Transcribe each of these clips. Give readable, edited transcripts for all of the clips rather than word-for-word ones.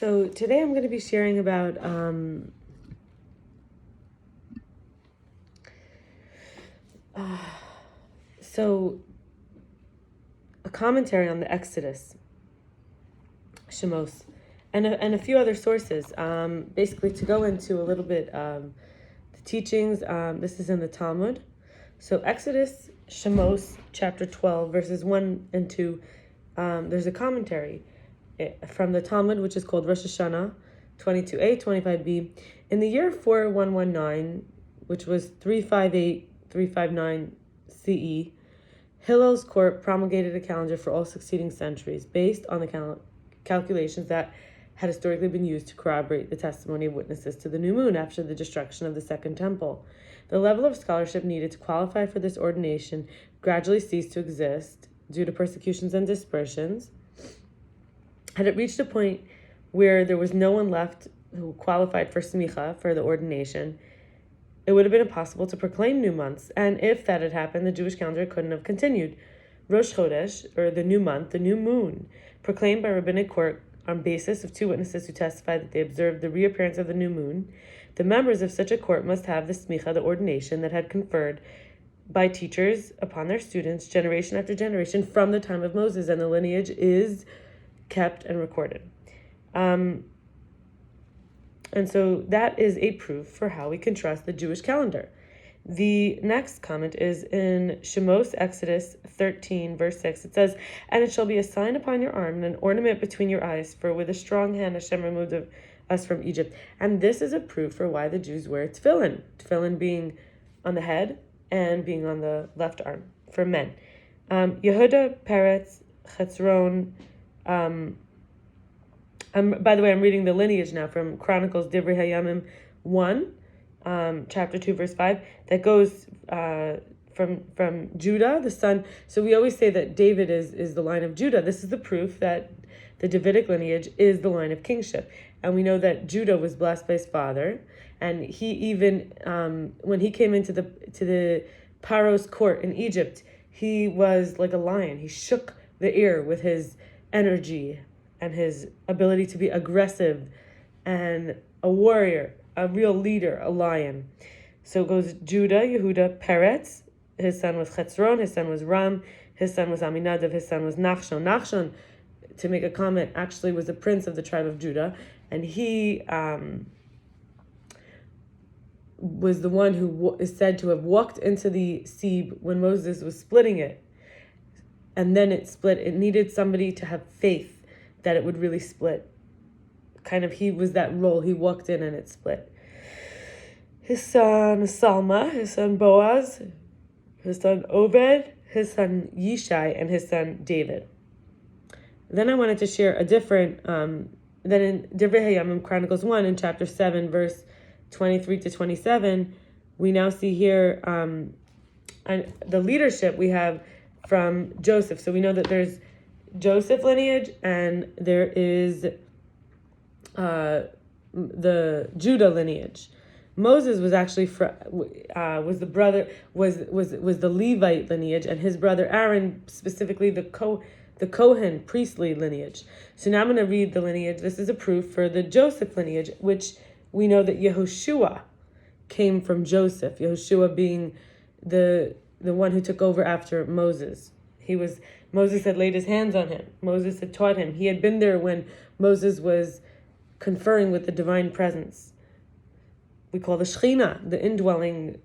So today I'm going to be sharing about a commentary on the Exodus, Shemos, and a few other sources. Basically, to go into a little bit the teachings. This is in the Talmud. So Exodus, Shemos, chapter 12, verses 1 and 2. There's a commentary from the Talmud, which is called Rosh Hashanah, 22a, 25b. In the year 4119, which was 359 CE, Hillel's court promulgated a calendar for all succeeding centuries based on the calculations that had historically been used to corroborate the testimony of witnesses to the new moon after the destruction of the Second Temple. The level of scholarship needed to qualify for this ordination gradually ceased to exist due to persecutions and dispersions. Had it reached a point where there was no one left who qualified for smicha, for the ordination, it would have been impossible to proclaim new months. And if that had happened, the Jewish calendar couldn't have continued. Rosh Chodesh, or the new month, the new moon, proclaimed by rabbinic court on basis of two witnesses who testified that they observed the reappearance of the new moon. The members of such a court must have the smicha, the ordination, that had conferred by teachers upon their students generation after generation from the time of Moses, and the lineage is kept and recorded. And so that is a proof for how we can trust the Jewish calendar. The next comment is in Shemos, Exodus 13, verse 6. It says, "And it shall be a sign upon your arm and an ornament between your eyes, for with a strong hand Hashem removed us from Egypt." And this is a proof for why the Jews wear tefillin. Tefillin being on the head and being on the left arm for men. Yehuda, Peretz, Chetzron. By the way, I'm reading the lineage now from Chronicles Divrei Hayamim 1, chapter 2, verse 5, that goes from Judah, the son. So we always say that David is the line of Judah. This is the proof that the Davidic lineage is the line of kingship. And we know that Judah was blessed by his father, and he even, when he came into the Paro's court in Egypt, he was like a lion. He shook the air with his energy and his ability to be aggressive and a warrior, a real leader, a lion. So it goes Judah, Yehuda, Peretz. His son was Chetzron, his son was Ram, his son was Aminadav, his son was Nachshon. Nachshon, to make a comment, actually was a prince of the tribe of Judah, and he was the one who is said to have walked into the sea when Moses was splitting it, and then it split. It needed somebody to have faith that it would really split. Kind of, he was that role. He walked in and it split. His son Salma, his son Boaz, his son Obed, his son Yishai, and his son David. Then I wanted to share a different, then in Divrei Hayamim, Chronicles 1, in chapter 7, verse 23 to 27, we now see here the leadership we have from Joseph. So we know that there's Joseph lineage and there is the Judah lineage. Moses was actually was the brother was the Levite lineage, and his brother Aaron specifically the Kohen priestly lineage. So now I'm going to read the lineage. This is a proof for the Joseph lineage, which we know that Yehoshua came from Joseph. Yehoshua being the one who took over after Moses. Moses had laid his hands on him. Moses had taught him. He had been there when Moses was conferring with the divine presence. We call the Shekhinah, the indwelling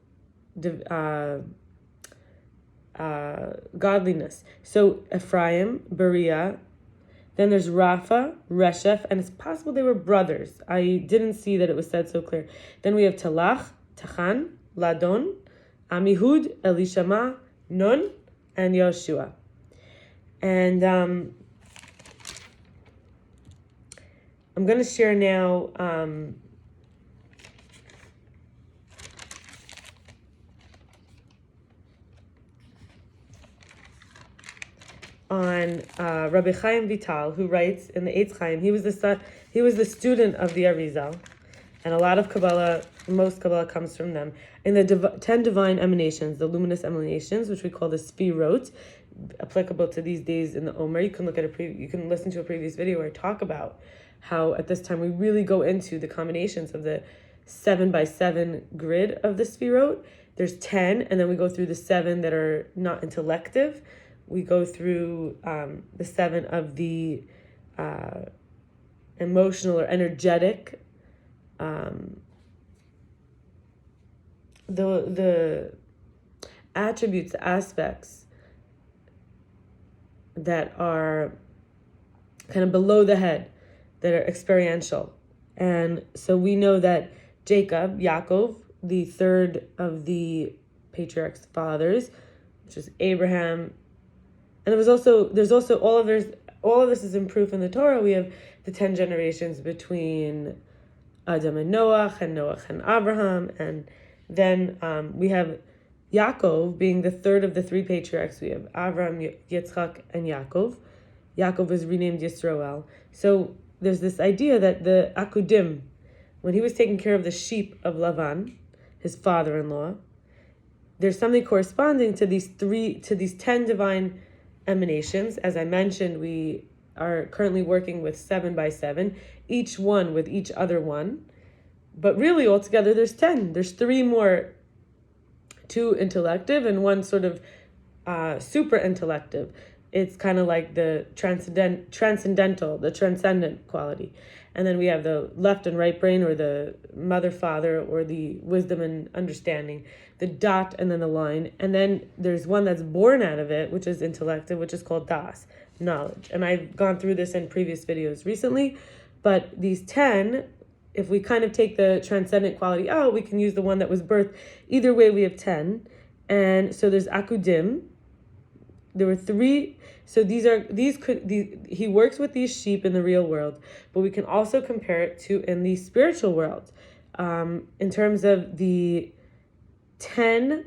godliness. So Ephraim, Beriah, then there's Rapha, Resheph, and it's possible they were brothers. I didn't see that it was said so clear. Then we have Talach, Tachan, Ladon, Amihud, Elishama, Nun, and Yoshua. And I'm going to share now on Rabbi Chaim Vital, who writes in the Eitz Chaim. He was the student of the Arizal, and a lot of Kabbalah, most Kabbalah comes from them. In the 10 divine emanations, the luminous emanations, which we call the Sfirot, applicable to these days in the Omer. You can look at you can listen to a previous video where I talk about how at this time we really go into the combinations of the 7x7 grid of the Sfirot. There's 10, and then we go through the 7 that are not intellective. We go through the 7 of the emotional or energetic, the attributes, aspects that are kind of below the head, that are experiential. And so we know that Jacob, Yaakov, the third of the patriarch's fathers, which is Abraham, and there's also all of this is in proof in the Torah. We have the 10 generations between Adam and Noach and Abraham, and then we have Yaakov being the third of the 3 patriarchs. We have Avraham, Yitzchak, and Yaakov. Yaakov is renamed Yisroel. So there's this idea that the Akudim, when he was taking care of the sheep of Lavan, his father-in-law, there's something corresponding to these 10 divine emanations. As I mentioned, we are currently working with 7x7, each one with each other one. But really, altogether, there's 10. There's 3 more, 2 intellective and 1 sort of super intellective. It's kind of like the transcendental, the transcendent quality. And then we have the left and right brain, or the mother, father, or the wisdom and understanding, the dot and then the line. And then there's one that's born out of it, which is intellective, which is called das, knowledge. And I've gone through this in previous videos recently, but these 10, if we kind of take the transcendent quality out, we can use the one that was birthed. Either way, we have 10. And so there's akudim. There were 3. So he works with these sheep in the real world, but we can also compare it to in the spiritual world, in terms of the 10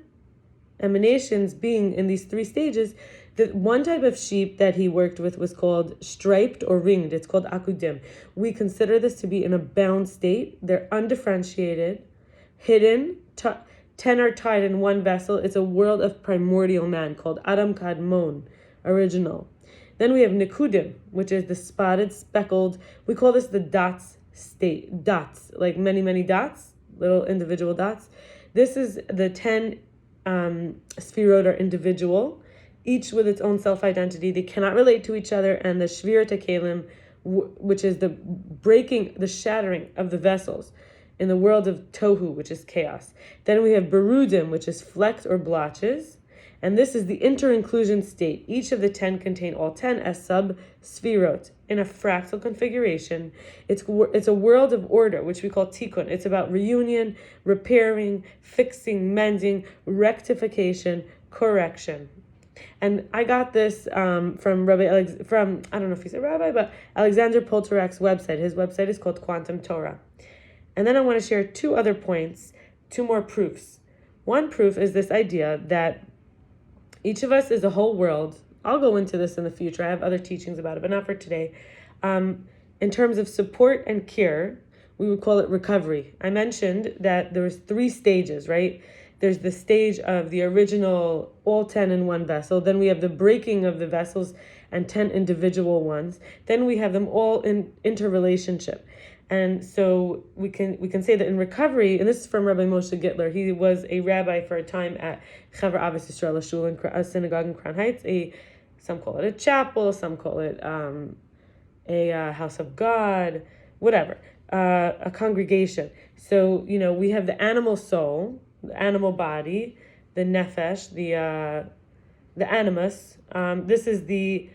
emanations being in these 3 stages. The one type of sheep that he worked with was called striped or ringed. It's called akudim. We consider this to be in a bound state. They're undifferentiated, hidden. 10 are tied in one vessel. It's a world of primordial man called Adam Kadmon, original. Then we have Nikudim, which is the spotted, speckled. We call this the dots state. Dots, like many, many dots, little individual dots. This is the 10 Sfirot are individual, each with its own self-identity. They cannot relate to each other. And the Shvir Tekelim, which is the breaking, the shattering of the vessels in the world of Tohu, which is chaos. Then we have Berudim, which is flecks or blotches. And this is the inter-inclusion state. Each of the 10 contain all 10 as sub-sfirot in a fractal configuration. It's a world of order, which we call tikkun. It's about reunion, repairing, fixing, mending, rectification, correction. And I got this from I don't know if he's a rabbi, but Alexander Poltorak's website. His website is called Quantum Torah. And then I want to share 2 other points, 2 more proofs. One proof is this idea that each of us is a whole world. I'll go into this in the future. I have other teachings about it, but not for today. In terms of support and cure, we would call it recovery. I mentioned that there was 3 stages, right? There's the stage of the original, all 10 in one vessel. Then we have the breaking of the vessels and 10 individual ones. Then we have them all in interrelationship. And so we can say that in recovery, and this is from Rabbi Moshe Gittler. He was a rabbi for a time at Chaver Avos Yisrael, a shul, a synagogue in Crown Heights. Some call it a chapel, some call it a house of God, whatever, a congregation. So we have the animal soul, the animal body, the nefesh, the animus. This is the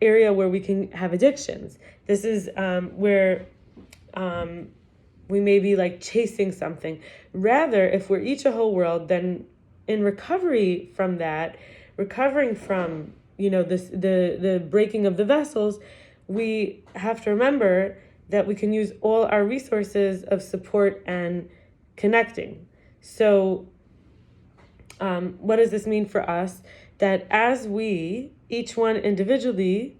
area where we can have addictions. This is where we may be like chasing something. Rather, if we're each a whole world, then in recovery from that, recovering from the breaking of the vessels, we have to remember that we can use all our resources of support and connecting. So what does this mean for us? That as we, each one individually,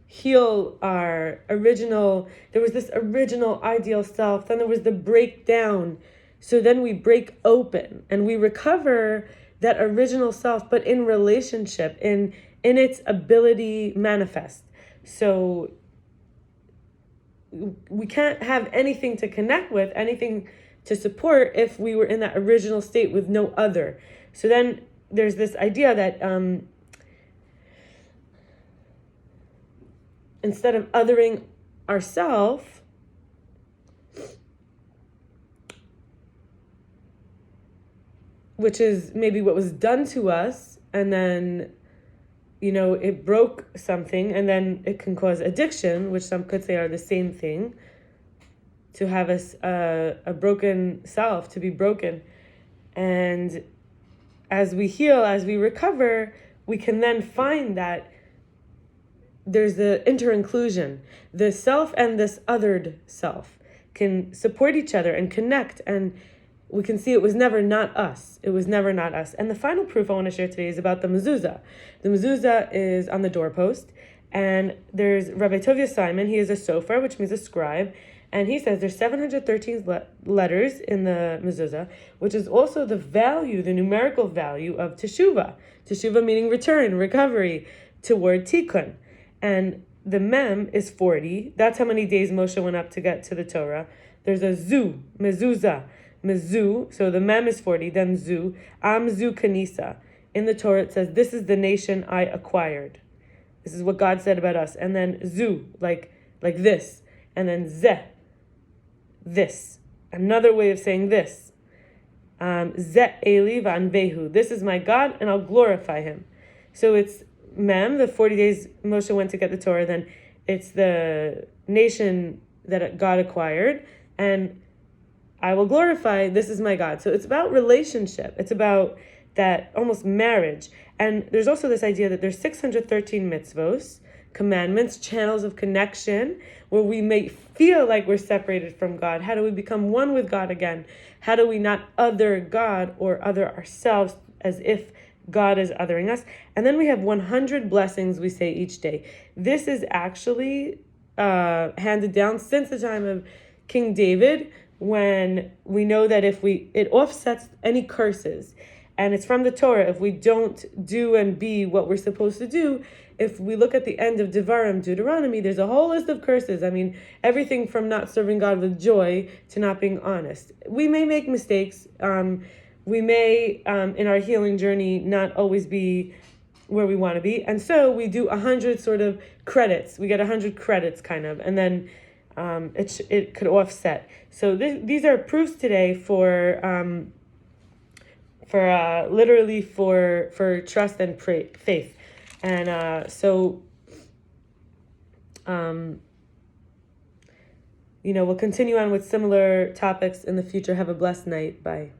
heal our original, there was this original ideal self, then there was the breakdown. So then we break open and we recover that original self, but in relationship, in its ability manifest. So we can't have anything to connect with, anything to support if we were in that original state with no other. So then there's this idea that instead of othering ourselves, which is maybe what was done to us, and then, it broke something, and then it can cause addiction, which some could say are the same thing, to have a broken self, to be broken. And as we heal, as we recover, we can then find that there's the inter-inclusion. The self and this othered self can support each other and connect, and we can see it was never not us. It was never not us. And the final proof I want to share today is about the mezuzah. The mezuzah is on the doorpost, and there's Rabbi Tovia Simon. He is a sofer, which means a scribe, and he says there's 713 letters in the mezuzah, which is also the value, the numerical value of teshuvah. Teshuvah meaning return, recovery, toward tikkun. And the mem is 40. That's how many days Moshe went up to get to the Torah. There's a zu, mezuzah, mezu. So the mem is 40, then zu. Am zu kanisa. In the Torah it says, this is the nation I acquired. This is what God said about us. And then zu, like this. And then zeh, this. Another way of saying this. Zeh eli v'anvehu. This is my God, and I'll glorify him. So it's mem, the 40 days Moshe went to get the Torah, then it's the nation that God acquired, and I will glorify, this is my God. So it's about relationship. It's about that almost marriage. And there's also this idea that there's 613 mitzvos, commandments, channels of connection, where we may feel like we're separated from God. How do we become one with God again? How do we not other God or other ourselves as if God is othering us? And then we have 100 blessings we say each day. This is actually handed down since the time of King David, when we know that it offsets any curses. And it's from the Torah. If we don't do and be what we're supposed to do, if we look at the end of Devarim, Deuteronomy, there's a whole list of curses. I mean, everything from not serving God with joy to not being honest. We may make mistakes. We may, in our healing journey, not always be where we want to be. And so we do 100 sort of credits. We get 100 credits kind of. And then it could offset. So these are proofs today for literally for trust and faith. And we'll continue on with similar topics in the future. Have a blessed night. Bye.